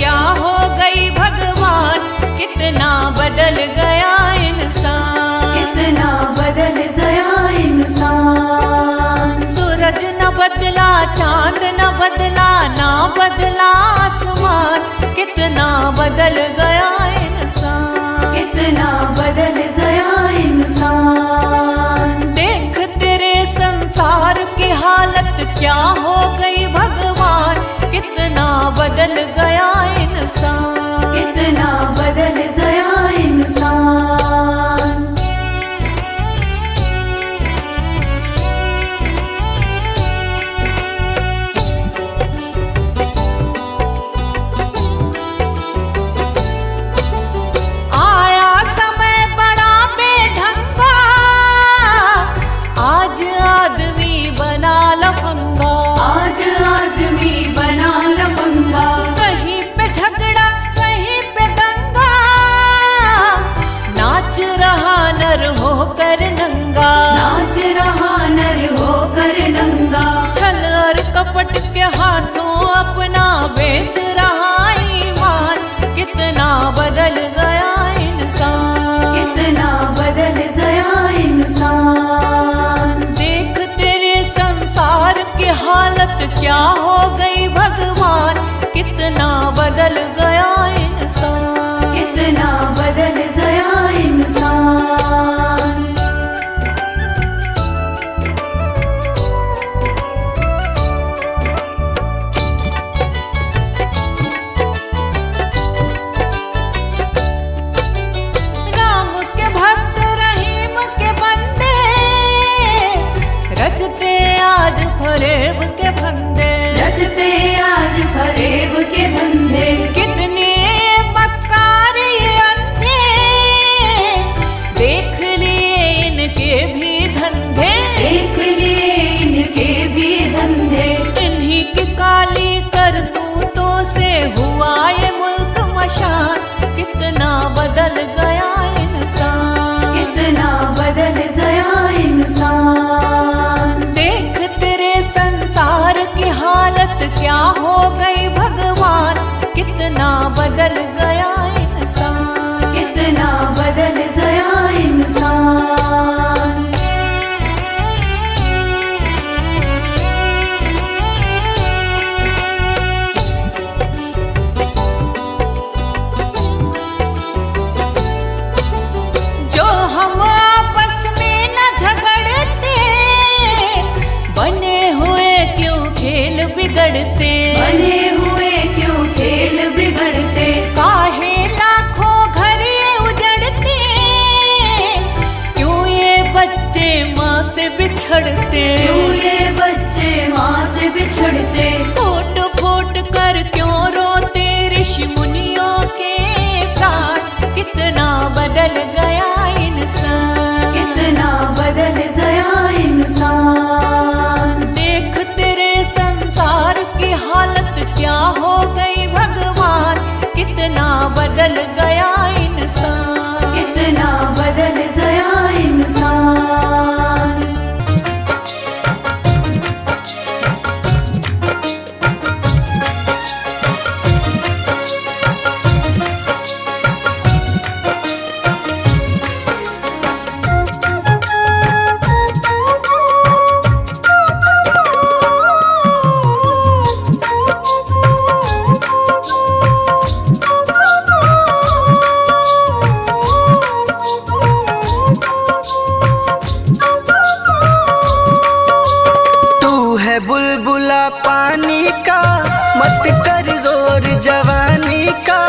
क्या हो गई भगवान, कितना बदल गया इंसान, कितना बदल गया इंसान। सूरज न बदला, चांद न बदला, ना बदला आसमान, कितना बदल गया इंसान, कितना बदल गया इंसान। देख तेरे संसार की हालत क्या हो गई भगवान, कितना बदल गया इंसान, कितना बदल गया इंसान। आया समय बड़ा बेढंगा, आज आदमी बना लफंगा, आज आदमी बना लफंगा। कहीं पे झगड़ा कहीं पे दंगा, नाच रहा नर होकर नंगा, नाच रहा नर होकर नंगा। छल और कपट के हाथों अपना बेच रहा ईमान, कितना बदल गया इंसान, कितना बदल गया इंसान। देख तेरे संसार की हालत क्या हो गई भगवान, कितना बदल गया इंसान, कितना बदल गया इंसान। राम के भक्त रहीम के बंदे, रचते आज फरेब के फंदे, रचते आज फरेब के धंधे। कितने मक्कार ये अंधे, देख लिए इनके भी धंधे, देख लिए इनके भी धंधे। इन्हीं की काली करतूतों से हुआ ये मुल्क मशान, कितना बदल गया इंसान, कितना बदल गया इंसान। देख तेरे संसार की हालत क्या हो गई भगवान, कितना बदल गया इंसान, कितना बदल गया इंसान। जो हम आपस में न झगड़ते, बने हुए क्यों खेल बिगड़ते, बने हुए क्यों खेल बिगड़ते। काहे लाखों घर ये उजड़ते, क्यों ये बच्चे माँ से बिछड़ते, क्यों ये बच्चे माँ से बिछड़ते। फूट फूट कर क्यों रोते ऋषि मुनियों के प्राण, कितना बदल गया इंसान, कितना बदल गया इंसान। देख तेरे संसार की हालत क्या हो गई भगवान, कितना बदल गया इंसान, कितना बदल गया इंसान। बुलबुला पानी का, मत कर जोर जवानी का,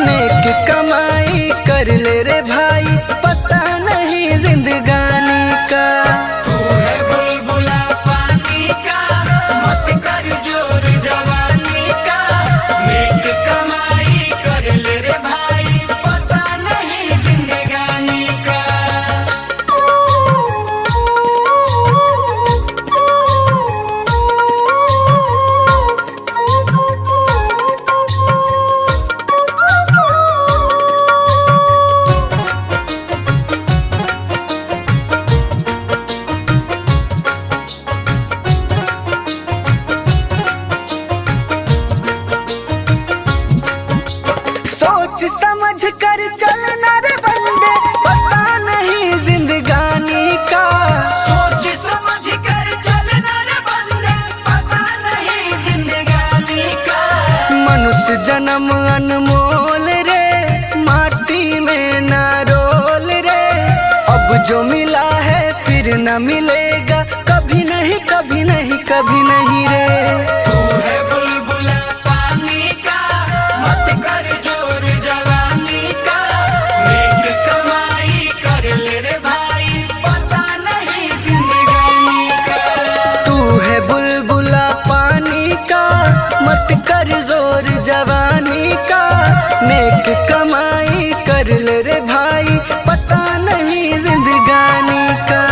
नेक कमाई कर ले रे भाई, पता नहीं जिंदगानी का। तू है बुलबुला पानी का, मत कर जोर जवानी का, नेक कमाई कर ले रे भाई, पता नहीं जिंदगानी का। समझ कर चलना रे बंदे, पता नहीं जिंदगानी का। सोच समझ कर चलना रे बंदे, पता नहीं जिंदगानी का। मनुष्य जन्म अनमोल रे, माटी में ना रोल रे। अब जो मिला है फिर न मिलेगा, कभी नहीं कभी नहीं कभी नहीं रे। तू है बुलबुला पानी का, मत कर जोर जवानी का। नेक कमाई कर ले रे भाई, पता नहीं जिंदगानी का। तू है बुलबुला पानी का, मत कर जोर जवानी का। नेक कमाई कर ले रे भाई, पता नहीं जिंदगानी का।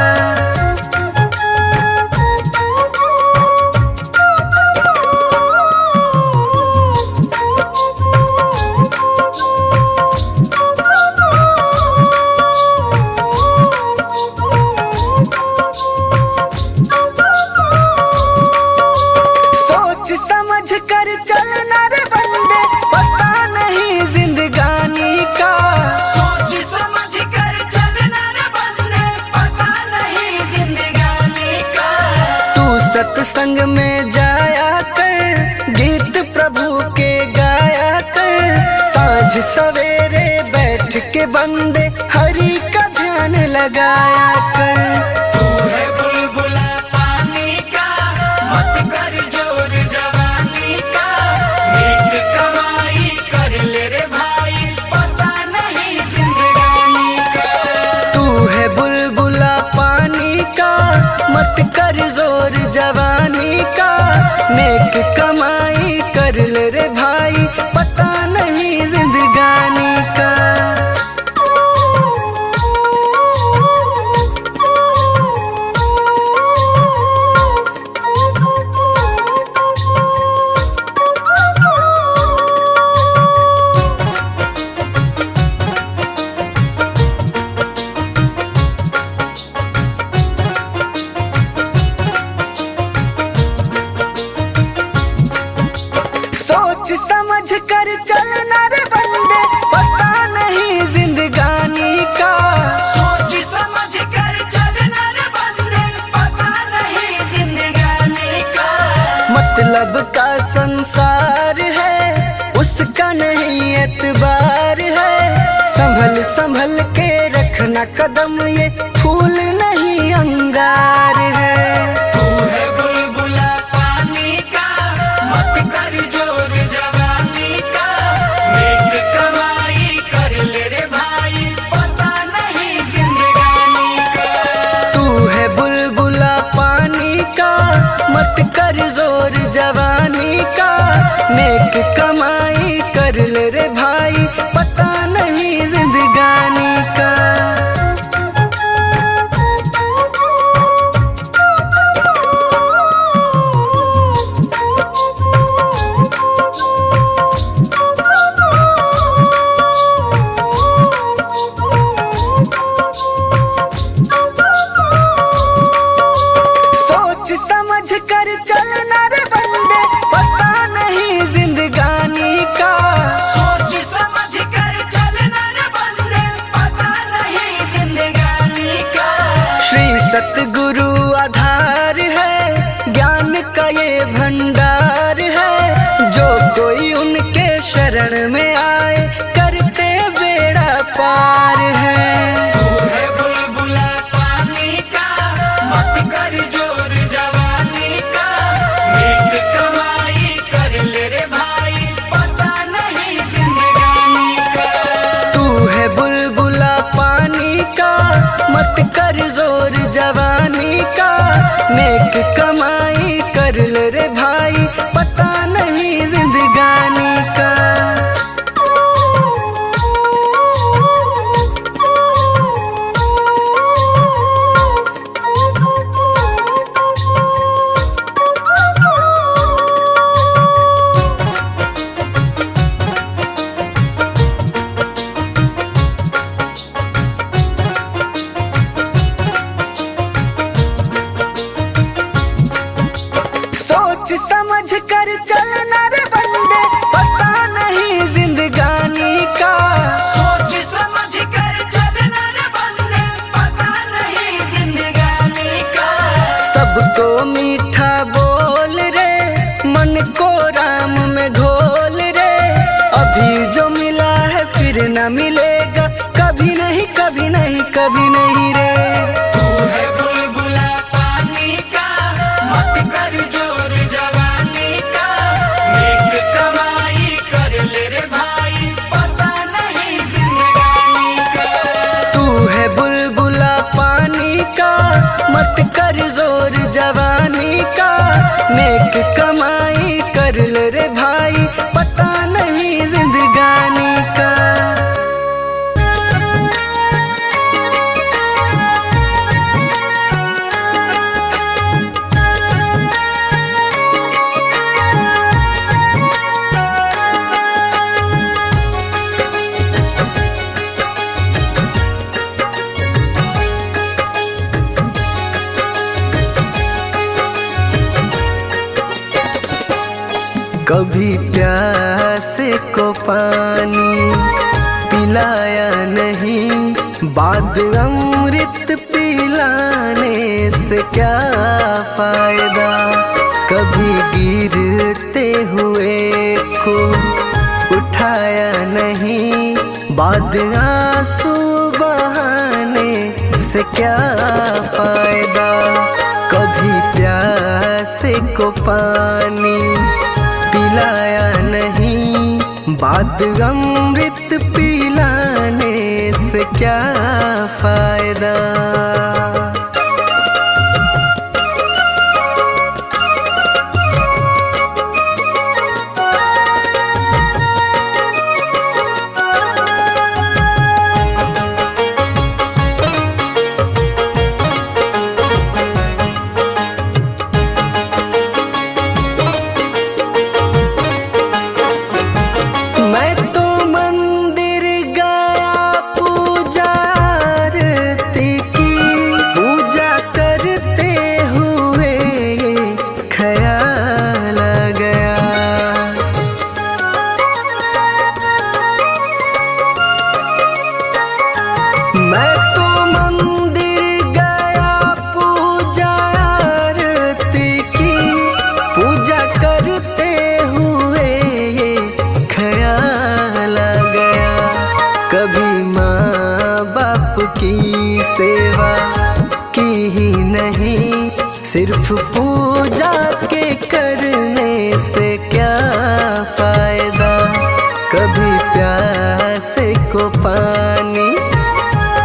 सोच समझ कर चलना रे बंदे, पता नहीं जिंदगानी का। सोच समझ कर चलना रे बंदे, पता नहीं जिंदगानी का। तू सत्संग में जाया कर, गीत प्रभु के गाया कर। साँझ सवेरे बैठ के बंदे हरि का ध्यान लगाया कर। तू है बुलबुला पानी का, मत कर जोर जवानी का। नेक कमाई कर ले रे भाई, पता नहीं जिंदगानी का। तू है बुलबुला पानी का, मत कर जोर जवानी का। नेक कमाई कर ले रे भाई, पता नहीं जिंदगानी का। सोच समझ कर चलना रे बंदे, पता नहीं जिंदगानी का। सोच समझ कर चलना रे बंदे, पता नहीं जिंदगानी का। मतलब का संसार है, उसका नहीं एतबार है। संभल संभल के रखना कदम, ये फूल नहीं अंगार है। तू है बुलबुला पानी का, मत कर जोर जवानी का। नेक कमाई कर ले रे भाई, पता नहीं जिंदगानी का। तू है बुलबुला पानी का, मत कर जोर जवानी का। नेक कमाई कर ले रे भाई, पता नहीं जिंदगानी का। सोच समझ कर चलना रे बंदे, पता नहीं जिंदगानी का। सोच समझ कर चलना रे बंदे, पता नहीं जिंदगानी का। श्री सतगुरु आधार है, ज्ञान का ये भंडार है। जो कोई उनके शरण में आए, करते बेड़ा पार है। तू है बुलबुला पानी का, मत कर जोर जवानी का। नेक कमाई कर ले रे भाई, पता नहीं जिंदगानी का। तू है बुलबुला पानी का, मत कर जोर जवानी का। नेक कमाई कर ले रे भाई, पता नहीं जिंदगानी का। समझ कर चलना रे बंदे, नहीं कभी नहीं रे। तू है बुलबुला पानी का, मत कर जोर जवानी का, नेक कमाई कर ले रे भाई, पता नहीं जिंदगानी का। तू है बुलबुला पानी का, मत कर जोर जवानी का, नेक कमाई कर ले रे भाई, पता नहीं जिंदगानी का। कभी प्यासे को पानी पिलाया नहीं, बाद अमृत पिलाने से क्या फायदा। कभी गिरते हुए को उठाया नहीं, बाद आंसू बहाने से क्या फायदा। कभी प्यासे को पानी पिलाया नहीं, बाद अमृत पिलाने से क्या फायदा। मैं तो मंदिर गया पूजा आरती की, पूजा करते हुए ये ख्याल आ गया। मैं तो मंदिर गया पूजा आरती की, पूजा करते हुए ये ख्याल आ गया। कभी माँ बाप की सेवा की ही नहीं, सिर्फ पूजा के करने से क्या फायदा। कभी प्यासे को पानी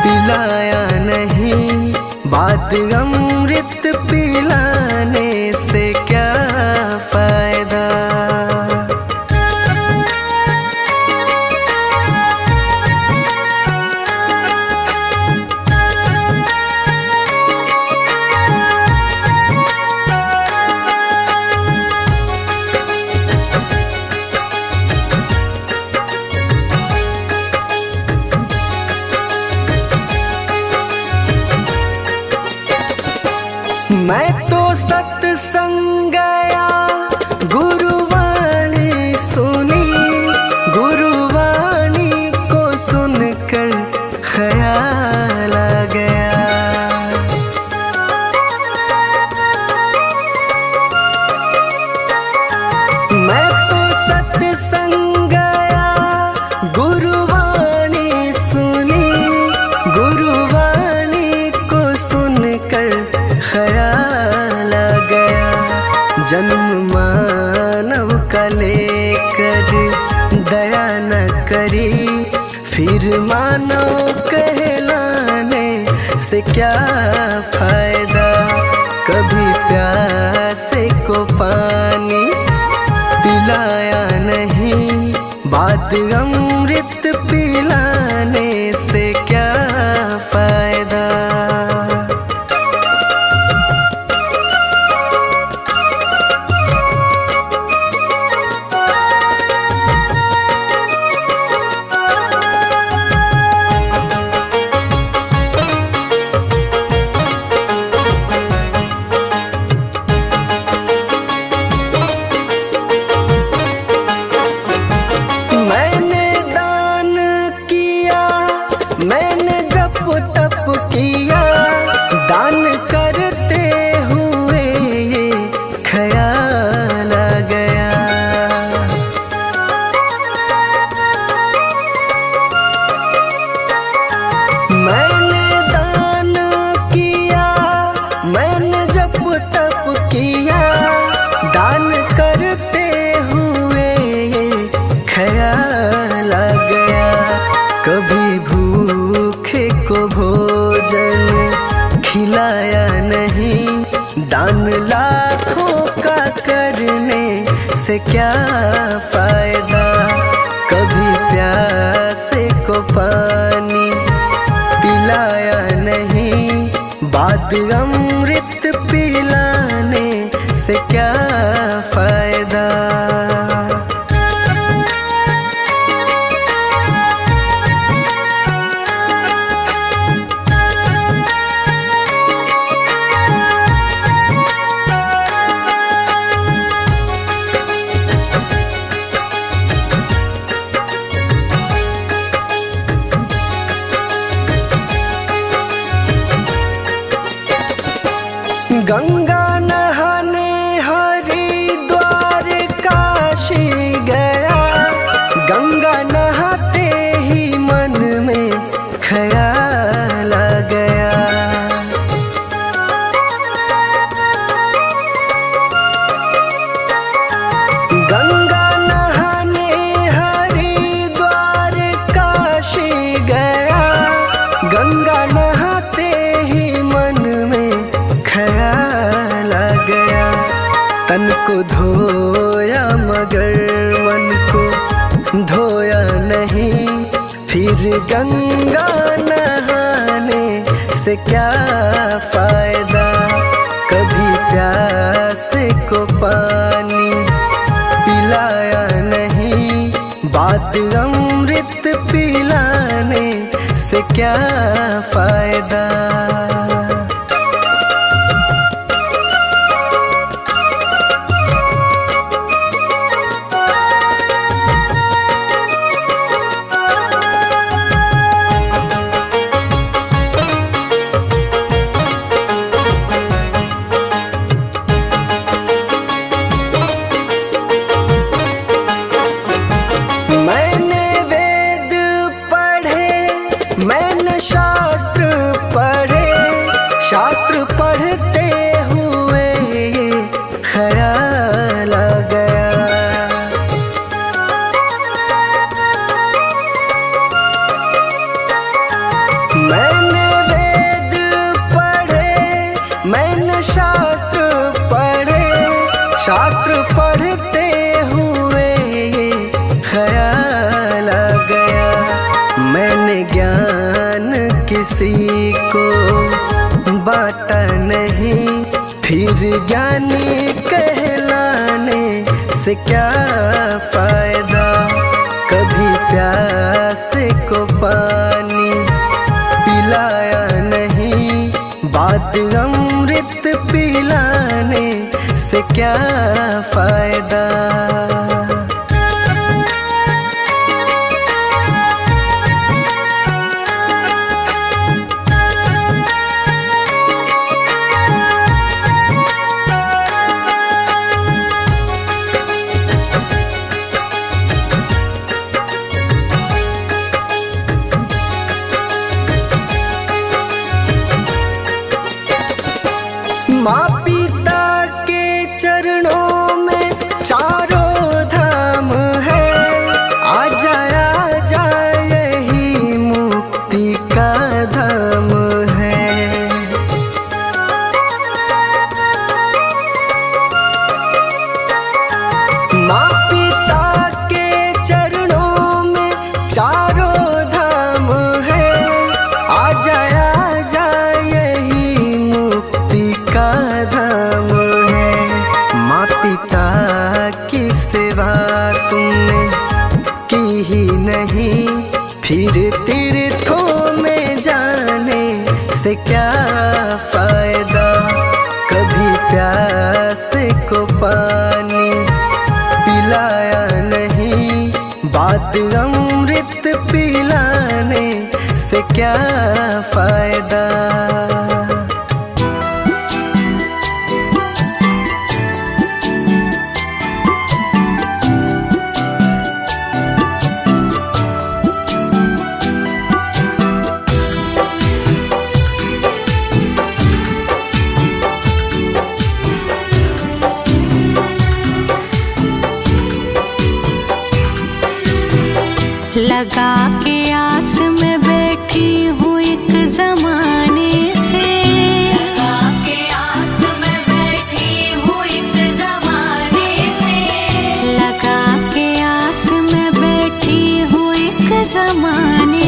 पिलाया नहीं, बाद अमृत पिलाने से क्या फायदा। मैं तो सत्संग गया, गुरुवाणी सुनी, गुरुवाणी को सुनकर ख्याल आ गया। मैं तो सत्संग गया, गुरुवाणी सुनी, गुरुवाणी को सुनकर ख्याल आ गया। जन्म मानव का लेकर दया न करी, फिर मानव कहलाने से क्या फायदा। कभी प्यासे को पानी पिलाया नहीं, बाद अमृत पिलाने से क्या फायदा। मैंने दान की ख्याल आ गया। कभी भूखे को भोजन खिलाया नहीं, दान लाखों का करने से क्या फायदा। कभी प्यासे को पानी पिलाया नहीं, बाद अमृत पिलाने से क्या फायदा। गंगा नहाने हरिद्वार काशी गया, गंगा नहाते ही मन में ख्याल आ गया। गंगा नहाने हरिद्वार काशी गया, गंगा नहाते ही मन में ख्याल आ गया। तन को धोया मगर मन को धोया नहीं, फिर गंगा नहाने से क्या फायदा। कभी प्यासे को पानी पिलाया नहीं, बाद अमृत पिलाने से क्या फायदा। मैंने वेद पढ़े, मैंने शास्त्र पढ़े, शास्त्र पढ़ते हुए ये ख्याल आ गया। मैंने वेद पढ़े, मैंने शास्त्र पढ़े, शास्त्र पढ़ते हुए ये ख्याल आ गया। मैंने ज्ञान किसी को बांटा नहीं, फिर ज्ञानी कहलाने से क्या फायदा। कभी प्यासे को पानी पिलाया नहीं, बाद अमृत पिलाने से क्या फायदा। माँ पिता के चरणों में चारों धाम है, आ जा यही मुक्ति का धाम है। माँ पिता के चरणों में चारों धाम है, आ जा यही मुक्ति का धाम है। माँ पिता की सेवा तुमने की ही नहीं, फिर तीर्थों में जाने से क्या फायदा। कभी प्यासे को पानी पिलाया नहीं, बाद अमृत पिलाने से क्या फायदा। लगा के आस में बैठी हूँ एक जमाने से, लगा के आस में बैठी हूँ एक जमाने से, लगा के आस में बैठी हूँ एक जमाने